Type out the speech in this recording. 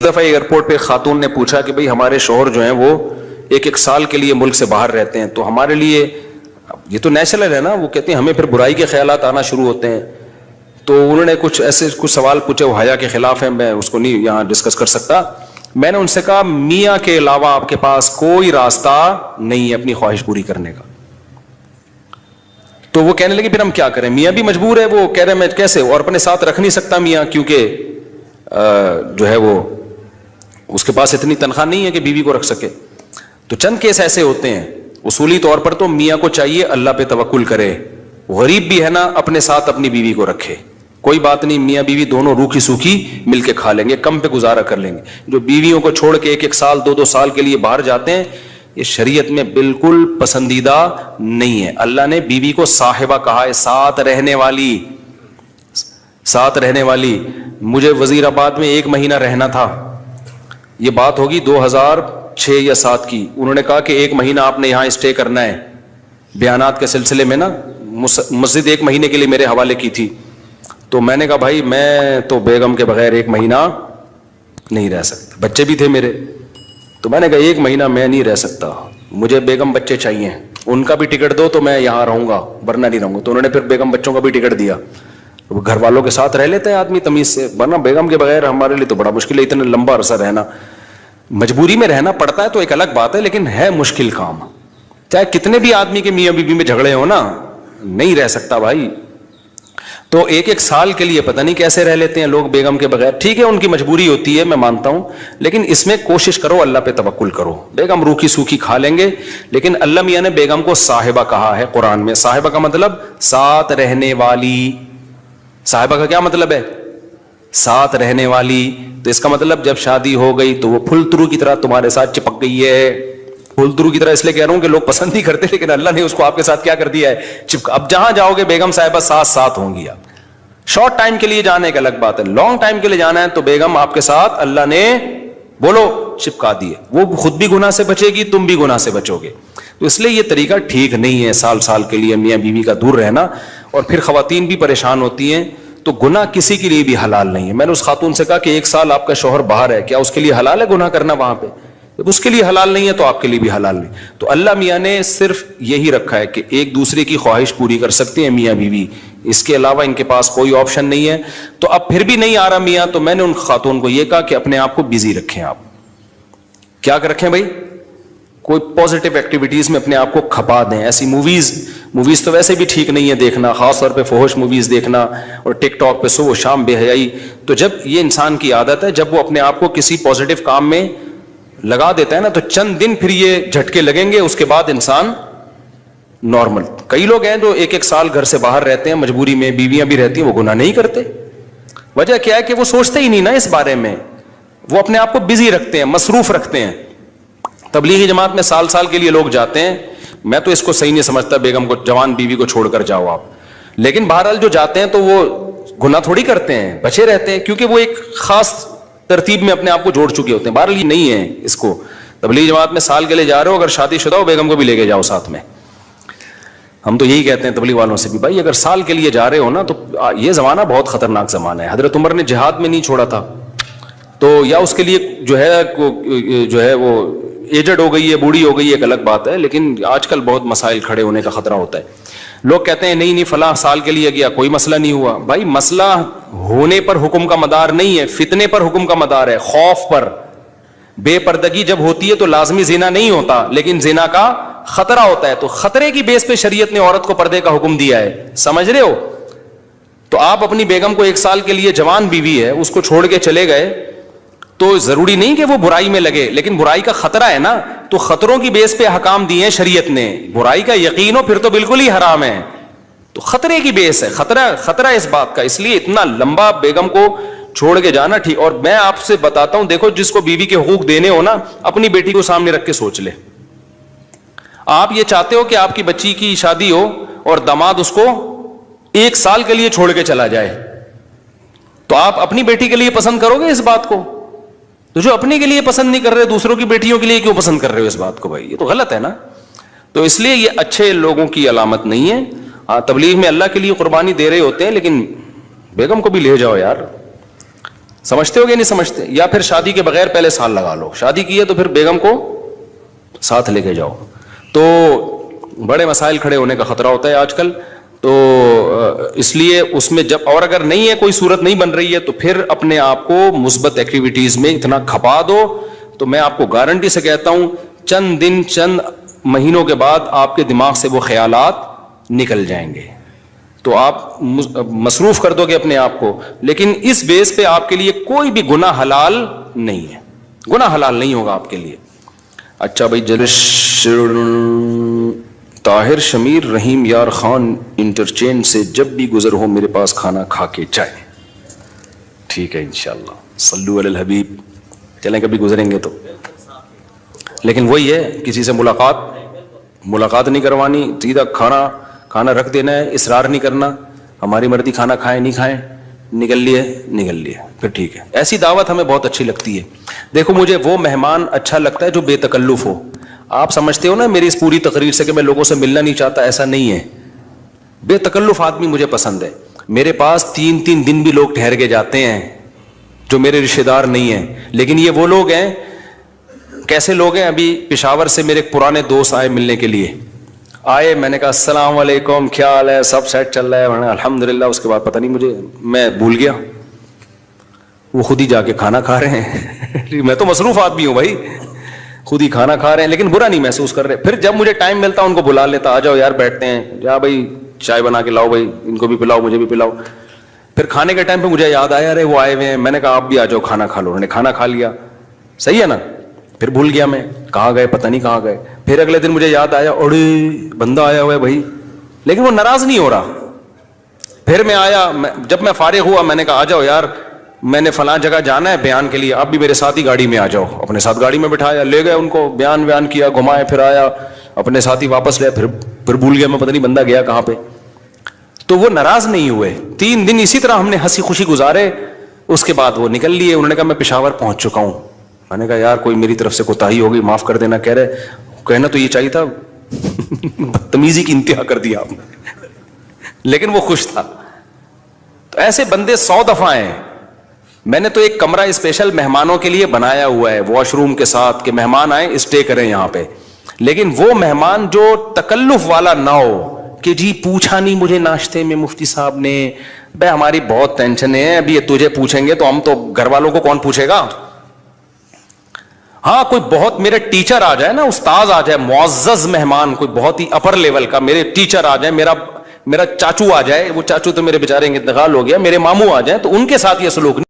دفعہ ایئرپورٹ پہ خاتون نے پوچھا کہ بھئی ہمارے شوہر جو ہیں وہ ایک سال کے لیے ملک سے باہر رہتے ہیں، تو ہمارے لیے یہ تو نیچرل ہے نا، وہ کہتے ہیں ہمیں پھر برائی کے خیالات آنا شروع ہوتے ہیں. تو انہوں نے کچھ سوال پوچھے، وہ حیا کے خلاف ہیں، میں اس کو نہیں یہاں ڈسکس کر سکتا. میں نے ان سے کہا میاں کے علاوہ آپ کے پاس کوئی راستہ نہیں ہے اپنی خواہش پوری کرنے کا. تو وہ کہنے لگے پھر ہم کیا کریں، میاں بھی مجبور ہے. وہ کہہ رہے میں کیسے، اور اپنے ساتھ رکھ نہیں سکتا میاں، کیونکہ جو ہے وہ اس کے پاس اتنی تنخواہ نہیں ہے کہ بیوی کو رکھ سکے. تو چند کیس ایسے ہوتے ہیں. اصولی طور پر تو میاں کو چاہیے اللہ پہ توکل کرے، غریب بھی ہے نا اپنے ساتھ اپنی بیوی کو رکھے. کوئی بات نہیں، میاں بیوی دونوں روکھی سوکھی مل کے کھا لیں گے، کم پہ گزارا کر لیں گے. جو بیویوں کو چھوڑ کے ایک سال دو سال کے لیے باہر جاتے ہیں، یہ شریعت میں بالکل پسندیدہ نہیں ہے. اللہ نے بیوی کو صاحبہ کہا ہے، ساتھ رہنے والی. مجھے وزیر آباد میں 1 مہینہ رہنا تھا، یہ بات ہوگی 2006 یا 7 کی. انہوں نے کہا کہ 1 مہینہ آپ نے یہاں اسٹے کرنا ہے. بیانات کے سلسلے میں نا مسجد 1 مہینے کے لیے میرے حوالے کی تھی. تو میں نے کہا بھائی میں تو بیگم کے بغیر 1 مہینہ نہیں رہ سکتا، بچے بھی تھے میرے. تو میں نے کہا 1 مہینہ میں نہیں رہ سکتا، مجھے بیگم بچے چاہیے، ان کا بھی ٹکٹ دو تو میں یہاں رہوں گا ورنہ نہیں رہوں گا. تو انہوں نے پھر بیگم بچوں کا بھی ٹکٹ دیا. گھر والوں کے ساتھ رہ لیتا ہے آدمی تمیز سے، ورنہ بیگم کے بغیر ہمارے لیے تو بڑا مشکل ہے اتنا لمبا عرصہ رہنا. مجبوری میں رہنا پڑتا ہے تو ایک الگ بات ہے، لیکن ہے مشکل کام. چاہے کتنے بھی آدمی کے میاں بیوی میں جھگڑے ہو نا، نہیں رہ سکتا بھائی. تو 1 سال کے لیے پتہ نہیں کیسے رہ لیتے ہیں لوگ بیگم کے بغیر. ٹھیک ہے ان کی مجبوری ہوتی ہے، میں مانتا ہوں، لیکن اس میں کوشش کرو اللہ پہ توکل کرو. بیگم روکھی سوکھی کھا لیں گے، لیکن اللہ میاں نے بیگم کو صاحبہ کہا ہے قرآن میں. صاحبہ کا مطلب ساتھ رہنے والی. صاحبہ کا کیا مطلب ہے؟ ساتھ رہنے والی. تو اس کا مطلب جب شادی ہو گئی تو وہ پھول ترو کی طرح تمہارے ساتھ چپک گئی ہے. پھول ترو کی طرح اس لیے کہہ رہا ہوں کہ لوگ پسند نہیں کرتے، لیکن اللہ نے اس کو آپ کے ساتھ کیا کر دیا ہے، چپکا. اب جہاں جاؤ گے بیگم صاحبہ ساتھ ہوں گی. آپ شارٹ ٹائم کے لیے جانے کا الگ بات ہے، لانگ ٹائم کے لیے جانا ہے تو بیگم آپ کے ساتھ اللہ نے بولو چپکا دیے. وہ خود بھی گناہ سے بچے گی، تم بھی گناہ سے بچو گے. تو اس لیے یہ طریقہ ٹھیک نہیں ہے سال کے لیے میاں بیوی کا دور رہنا. اور پھر خواتین بھی پریشان ہوتی ہیں. تو گناہ کسی کے لیے بھی حلال نہیں ہے. میں نے اس خاتون سے کہا کہ 1 سال آپ کا شوہر باہر ہے، کیا اس کے لیے حلال ہے گناہ کرنا وہاں پہ؟ جب اس کے لیے حلال نہیں ہے تو آپ کے لیے بھی حلال نہیں. تو اللہ میاں نے صرف یہی رکھا ہے کہ ایک دوسرے کی خواہش پوری کر سکتے ہیں میاں بیوی، اس کے علاوہ ان کے پاس کوئی آپشن نہیں ہے. تو اب پھر بھی نہیں آ رہا میاں، تو میں نے ان خاتون کو یہ کہا کہ اپنے آپ کو بزی رکھیں. آپ کیا رکھیں بھائی؟ کوئی پازیٹیو ایکٹیویٹیز میں اپنے آپ کو کھپا دیں. ایسی موویز تو ویسے بھی ٹھیک نہیں ہے دیکھنا، خاص طور پہ فحش موویز دیکھنا، اور ٹک ٹاک پہ صبح و شام بے حیائی. تو جب یہ انسان کی عادت ہے، جب وہ اپنے آپ کو کسی پازیٹیو کام میں لگا دیتا ہے نا، تو چند دن پھر یہ جھٹکے لگیں گے، اس کے بعد انسان نارمل. کئی لوگ ہیں جو 1 سال گھر سے باہر رہتے ہیں مجبوری میں، بیویاں بھی رہتی ہیں، وہ گناہ نہیں کرتے. وجہ کیا ہے کہ وہ سوچتے ہی نہیں نا اس بارے میں، وہ اپنے آپ کو بزی رکھتے ہیں، مصروف رکھتے ہیں. تبلیغی جماعت میں سال کے لیے لوگ جاتے ہیں. میں تو اس کو صحیح نہیں سمجھتا، بیگم کو، جوان بیوی کو چھوڑ کر جاؤ آپ. لیکن بہرحال جو جاتے ہیں تو وہ گناہ تھوڑی کرتے ہیں، بچے رہتے ہیں، کیونکہ وہ ایک خاص ترتیب میں اپنے آپ کو جوڑ چکے ہوتے ہیں. بہرحال یہ نہیں ہے اس کو. تبلیغی جماعت میں سال کے لیے جا رہے ہو، اگر شادی شدہ ہو بیگم کو بھی لے کے جاؤ ساتھ میں. ہم تو یہی کہتے ہیں تبلیغ والوں سے بھی، بھائی اگر سال کے لیے جا رہے ہو نا، تو یہ زمانہ بہت خطرناک زمانہ ہے. حضرت عمر نے جہاد میں نہیں چھوڑا تھا، تو یا اس کے لیے جو ہے وہ ایجڈ ہو گئی ہے، بوڑھی ہو گئی ہے، ایک الگ بات ہے. لیکن آج کل بہت مسائل کھڑے ہونے کا خطرہ ہوتا ہے. لوگ کہتے ہیں نہیں فلاں سال کے لیے گیا کوئی مسئلہ نہیں ہوا. بھائی مسئلہ ہونے پر حکم کا مدار نہیں ہے، فتنے پر حکم کا مدار ہے، خوف پر. بے پردگی جب ہوتی ہے تو لازمی زنا نہیں ہوتا، لیکن زنا کا خطرہ ہوتا ہے. تو خطرے کی بیس پہ شریعت نے عورت کو پردے کا حکم دیا ہے. سمجھ رہے ہو؟ تو آپ اپنی بیگم کو 1 سال کے لیے، جوان بیوی ہے، اس کو چھوڑ کے چلے گئے، تو ضروری نہیں کہ وہ برائی میں لگے، لیکن برائی کا خطرہ ہے نا. تو خطروں کی بیس پہ احکام دیے ہیں شریعت نے. برائی کا یقین ہو پھر تو بالکل ہی حرام ہے. تو خطرے کی بیس ہے، خطرہ اس بات کا. اس لیے اتنا لمبا بیگم کو چھوڑ کے جانا ٹھیک. اور میں آپ سے بتاتا ہوں، دیکھو جس کو بیوی کے حقوق دینے ہو نا، اپنی بیٹی کو سامنے رکھ کے سوچ لے. آپ یہ چاہتے ہو کہ آپ کی بچی کی شادی ہو اور داماد اس کو 1 سال کے لیے چھوڑ کے چلا جائے، تو آپ اپنی بیٹی کے لیے پسند کرو گے اس بات کو؟ تو جو اپنے کے لیے پسند نہیں کر رہے، دوسروں کی بیٹیوں کے لیے کیوں پسند کر رہے ہو اس بات کو؟ بھائی یہ تو غلط ہے نا. تو اس لیے یہ اچھے لوگوں کی علامت نہیں ہے. تبلیغ میں اللہ کے لیے قربانی دے رہے ہوتے ہیں، لیکن بیگم کو بھی لے جاؤ یار. سمجھتے ہو کہ نہیں سمجھتے؟ یا پھر شادی کے بغیر پہلے سال لگا لو, شادی کی ہے تو پھر بیگم کو ساتھ لے کے جاؤ. تو بڑے مسائل کھڑے ہونے کا خطرہ ہوتا ہے آج کل. تو اس لیے اس میں جب, اور اگر نہیں ہے کوئی صورت نہیں بن رہی ہے, تو پھر اپنے آپ کو مثبت ایکٹیویٹیز میں اتنا کھپا دو. تو میں آپ کو گارنٹی سے کہتا ہوں چند دن چند مہینوں کے بعد آپ کے دماغ سے وہ خیالات نکل جائیں گے. تو آپ مصروف کر دو گے اپنے آپ کو, لیکن اس بیس پہ آپ کے لیے کوئی بھی گناہ حلال نہیں ہے, گناہ حلال نہیں ہوگا آپ کے لیے. اچھا بھائی, طاہر شمیر رحیم یار خان انٹرچینج سے جب بھی گزر ہو میرے پاس کھانا کھا کے جائے. ٹھیک ہے انشاءاللہ, صلو علی الحبیب. چلیں کبھی گزریں گے تو, لیکن وہی ہے کسی سے ملاقات نہیں کروانی, سیدھا کھانا رکھ دینا ہے, اصرار نہیں کرنا. ہماری مرضی, کھانا کھائیں نہیں کھائیں, نکل لیے پھر ٹھیک ہے. ایسی دعوت ہمیں بہت اچھی لگتی ہے. دیکھو مجھے وہ مہمان اچھا لگتا ہے جو بے تکلف ہو. آپ سمجھتے ہو نا میری اس پوری تقریر سے کہ میں لوگوں سے ملنا نہیں چاہتا, ایسا نہیں ہے. بے تکلف آدمی مجھے پسند ہے. میرے پاس 3 دن بھی لوگ ٹھہر کے جاتے ہیں جو میرے رشتے دار نہیں ہیں, لیکن یہ وہ لوگ ہیں. کیسے لوگ ہیں؟ ابھی پشاور سے میرے ایک پرانے دوست آئے ملنے کے لیے. آئے, میں نے کہا السلام علیکم, کیا حال ہے, سب سیٹ چل رہا ہے؟ الحمدللہ. اس کے بعد پتہ نہیں میں بھول گیا, وہ خود ہی جا کے کھانا کھا رہے ہیں. میں تو مصروف آدمی ہوں بھائی, خود ہی کھانا کھا رہے ہیں, لیکن برا نہیں محسوس کر رہے. پھر جب مجھے ٹائم ملتا ان کو بلا لیتا, آ جاؤ یار بیٹھتے ہیں, جا بھائی چائے بنا کے لاؤ, بھائی ان کو بھی پلاؤ مجھے بھی پلاؤ. پھر کھانے کے ٹائم پہ مجھے یاد آیا ارے وہ آئے ہوئے ہیں, میں نے کہا آپ بھی آ جاؤ کھانا کھا لو. انہوں نے کھانا کھا لیا, صحیح ہے نا. پھر بھول گیا میں, کہاں گئے پتہ نہیں کہاں گئے. پھر اگلے دن مجھے یاد آیا, اڑے بندہ آیا ہوا ہے بھائی, لیکن وہ ناراض نہیں ہو رہا. پھر میں آیا, جب میں فارغ ہوا میں نے کہا آ جاؤ یار, میں نے فلاں جگہ جانا ہے بیان کے لیے, آپ بھی میرے ساتھ ہی گاڑی میں آ جاؤ. اپنے ساتھ گاڑی میں بٹھایا, لے گئے ان کو, بیان کیا, گھمائے, پھر آیا اپنے ساتھ ہی واپس لے. پھر بھول گیا میں, پتہ نہیں بندہ گیا کہاں پہ. تو وہ ناراض نہیں ہوئے. 3 دن اسی طرح ہم نے ہنسی خوشی گزارے. اس کے بعد وہ نکل لیے. انہوں نے کہا میں پشاور پہنچ چکا ہوں. میں نے کہا یار کوئی میری طرف سے کوتاہی ہو گئی, معاف کر دینا. کہہ رہے کہنا تو یہ چاہیے تھا, بدتمیزی کی انتہا کر دیا آپ نے. لیکن وہ خوش تھا. تو ایسے بندے 100 دفعہ ہیں. میں نے تو ایک کمرہ اسپیشل مہمانوں کے لیے بنایا ہوا ہے, واش روم کے ساتھ, کہ مہمان آئیں اسٹے کریں یہاں پہ. لیکن وہ مہمان جو تکلف والا نہ ہو کہ جی پوچھا نہیں مجھے ناشتے میں مفتی صاحب نے, بھائی ہماری بہت ٹینشن ہے, ابھی تجھے پوچھیں گے تو ہم تو گھر والوں کو کون پوچھے گا. ہاں کوئی بہت میرے ٹیچر آ جائے نا, استاذ آ جائے, معزز مہمان, کوئی بہت ہی اپر لیول کا میرے ٹیچر آ جائے, میرا چاچو آ جائے. وہ چاچو تو میرے بیچارے انتقال ہو گیا, میرے ماموں آ جائیں, تو ان کے ساتھ یہ سلوک نہیں.